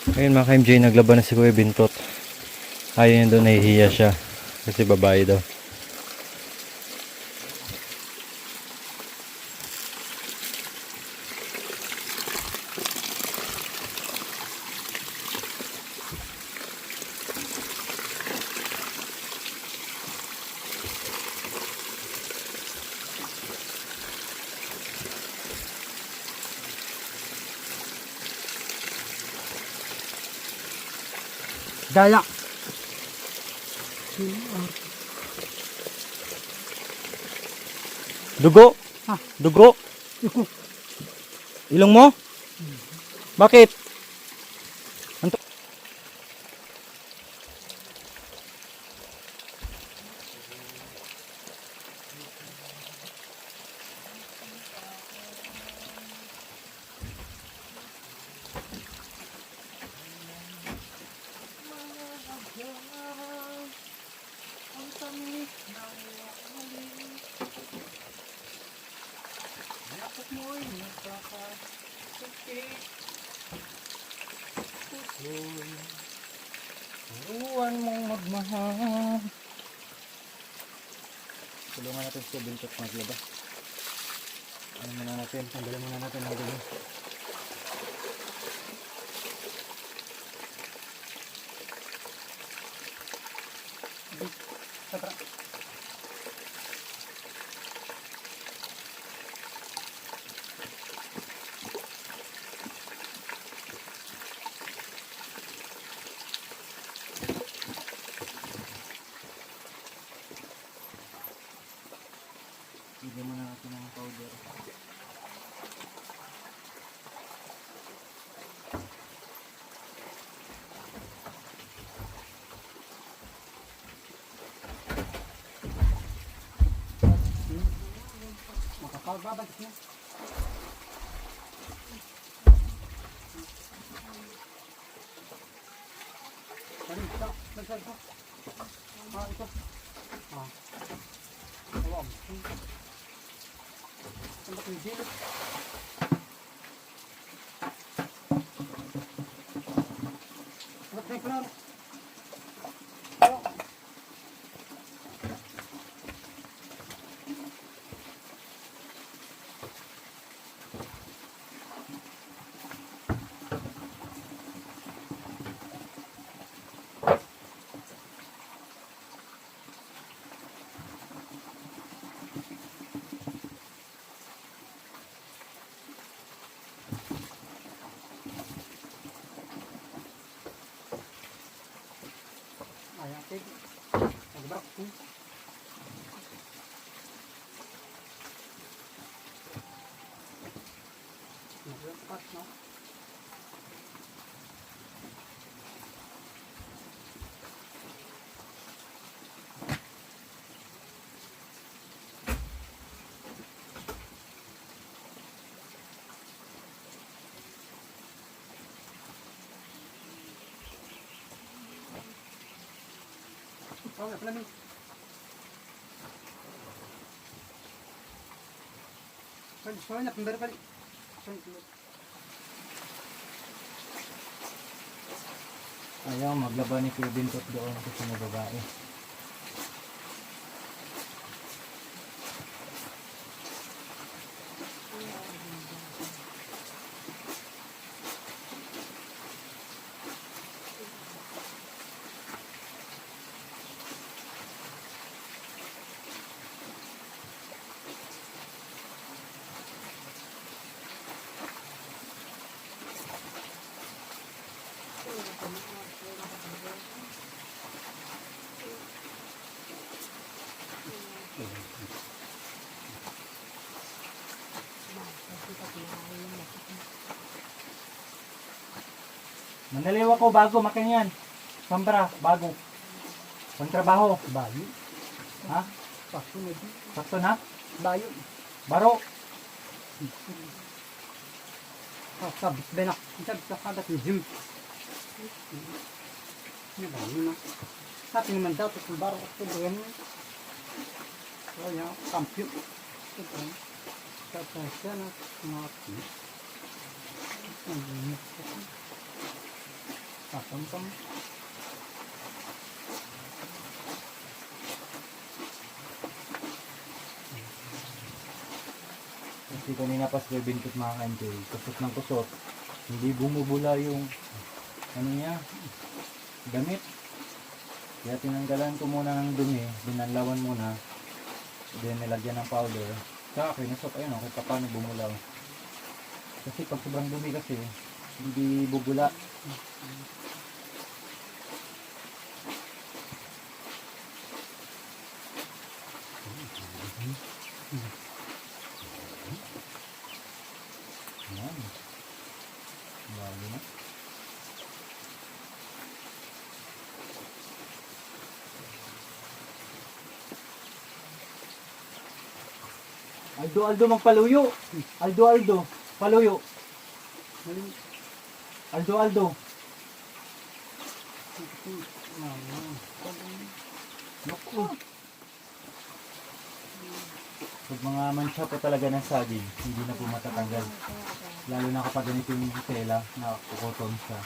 Ayun mga ka-MJ, naglaban na si Kuya Bintot. Ayaw niya daw, nahihiya siya. Kasi babae daw. Dala. Dugo! Ha? Dugo! Iko. Ilong mo? Bakit? Anto? Turuan mong magmahal. Tulungan natin si Bintot maglaba. Ano muna natin? Tanggalin muna natin ang dugo. Bigyan muna natin ng powder. Makakababag niya. Ano ito? Nagsalita. Ito. Awam. Ang bakit dito? Bakit na? Ayatin. Nagbrak ko. Naglapas, no? Oh, ya pala nih. Soalnya kembar kali. Ayaw, maglaba ni Kuya Bintot doon kasi may babae. Mandaliw ako bago makanyan. Sambra, bago. Pangtrabaho. Bayo. Ha? Paso na di. Sakto na? Bayo. Baro. Sabit ba na? Sabit ka kagat ng gym. Ano ba yun na? Sa atin naman daw, tapos baro ko ba yan? So, yan, kampyo. Ito ba? Tapos siya na, mga Tam. Kasi kanina pa sa bintot mga ka-MJ, kusot ng kusot. Hindi bumubula yung ano niya, damit. Kaya tinanggalan ko muna ng dumi, binanlawan muna. Then nilagyan ng powder. Saka kinusot, ayun o, kaya paano bumulaw. Kasi pag sobrang dumi kasi, hindi bubula. Ayan. Bago na. Aldo, magpaluyo. Aldo, paluyo. Aldo. Naku. Pag mga mansya po talaga ng saging, hindi na po matatanggal. Lalo na kapag ganito yung tela na kukoton siya.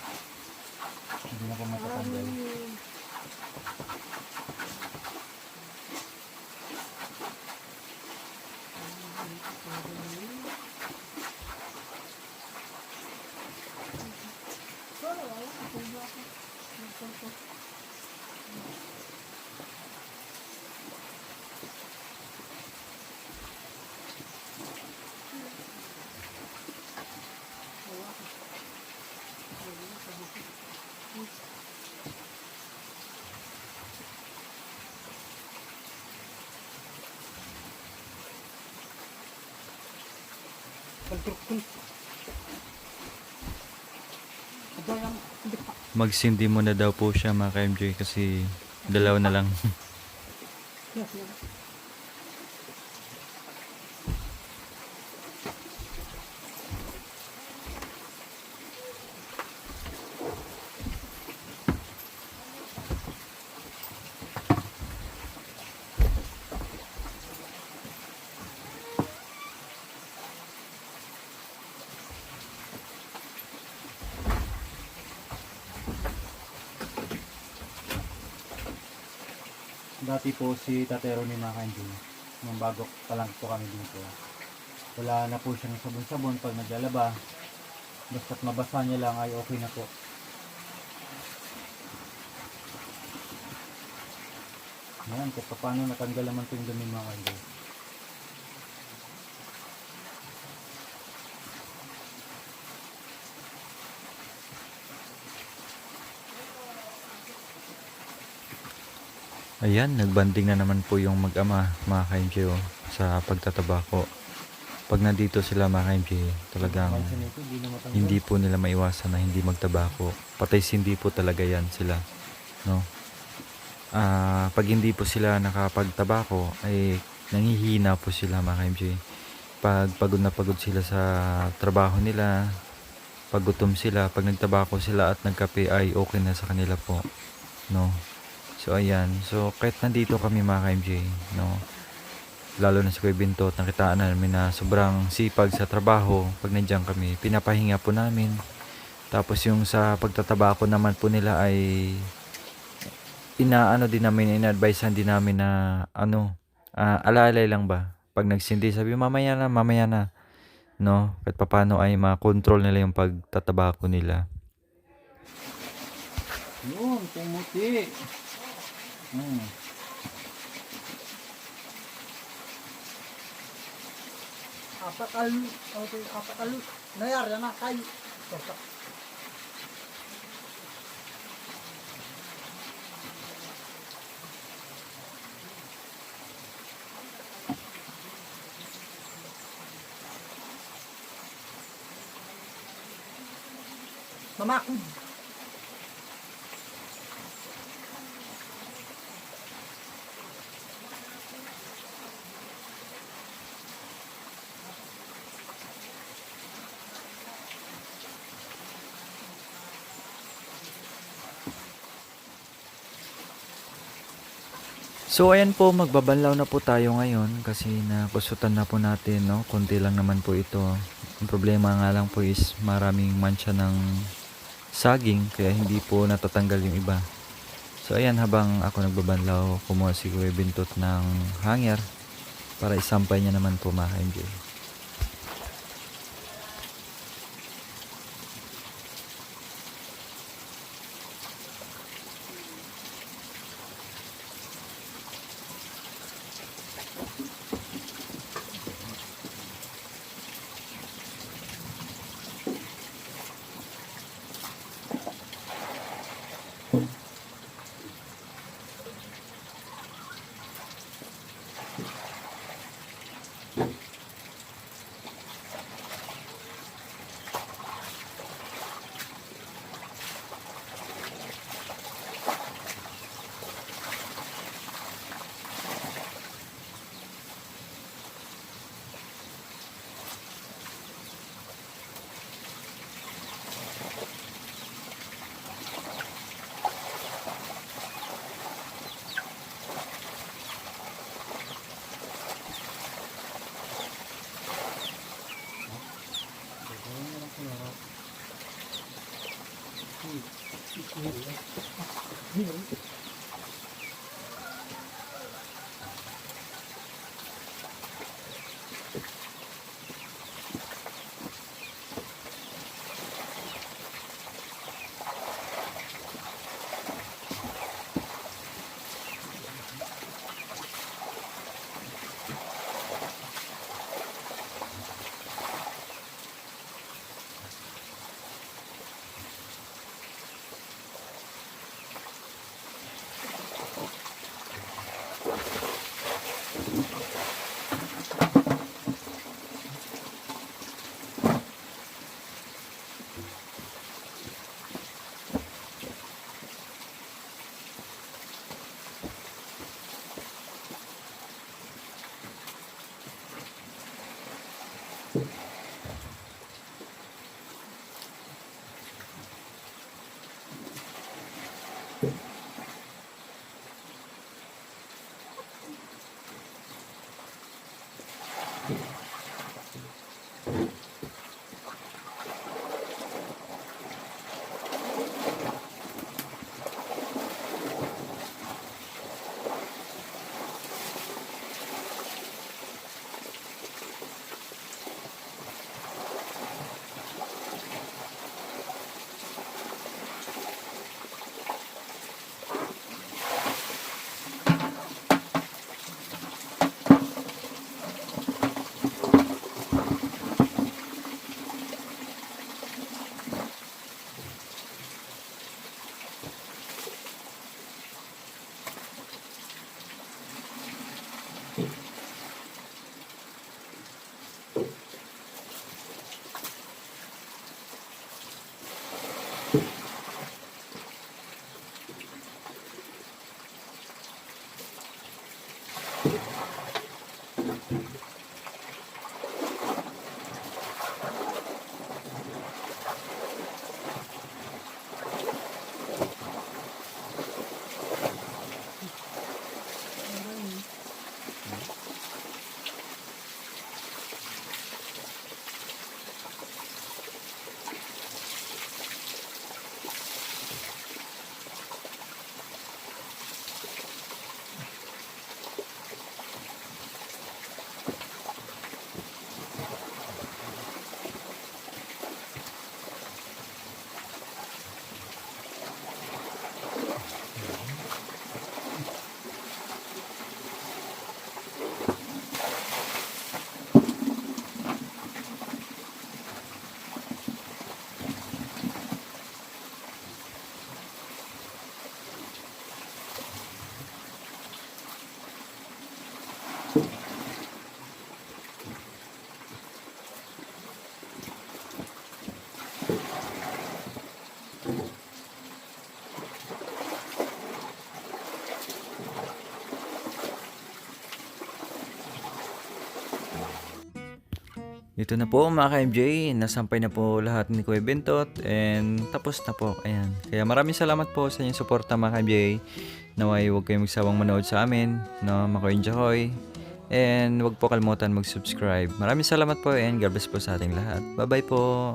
Hindi na po matatanggal. Pagtrukun. Ito yung hindi pa. Magsindi muna daw po siya mga ka-MJ kasi dalaw na lang. Yes. Dati po si Tatero ni mga ka-MJ, nung bago pa lang po kami dito. Wala na po siyang sabon-sabon pag naglalaba. Basta't mabasa niya lang ay okay na po. Ayan, kahit paano natanggal naman po yung dumi mga ka-MJ. Ayan, nagbanding na naman po yung mag-ama mga ka-MJ sa pagtatabako. Pag nandito sila mga ka-MJ, talagang hindi po nila maiwasan na hindi magtabako. Patay hindi po talaga yan sila, no? Pag hindi po sila nakapagtabako ay nangihina po sila mga ka-MJ. Pag pagod na pagod sila sa trabaho nila, pag gutom sila, pag nagtabako sila at nagkape ay okay na sa kanila po, no? So ayan, so kahit nandito kami mga ka-MJ, no, lalo na sa Kuya Bintot, nakitaan namin na sobrang sipag sa trabaho. Pag nandiyan kami, pinapahinga po namin. Tapos yung sa pagtatabako naman po nila ay inaano din namin, ina-advisean din namin na alalay lang ba. Pag nagsindi, sabi mamaya na, no, kahit papaano ay makontrol nila yung pagtatabako nila. Yun, pumuti. Apakal, nayar yan na kay. Mamakod. So ayan po, magbabanlaw na po tayo ngayon kasi nakusutan na po natin, no? Konti lang naman po ito. Ang problema nga lang po is maraming mancha ng saging kaya hindi po natatanggal yung iba. So ayan, habang ako nagbabanlaw, kumuha si Kuya Bintot ng hanger para isampay niya naman po mga ka-MJ. Ito na po mga ka-MJ, nasampay na po lahat ni Kuya Bentot and tapos na po. Ayan. Kaya maraming salamat po sa inyong suporta mga ka-MJ. Naway huwag kayong magsawang manood sa amin, no, Makoy and huwag po kalimutan mag-subscribe. Maraming salamat po and God bless po sa ating lahat. Bye bye po!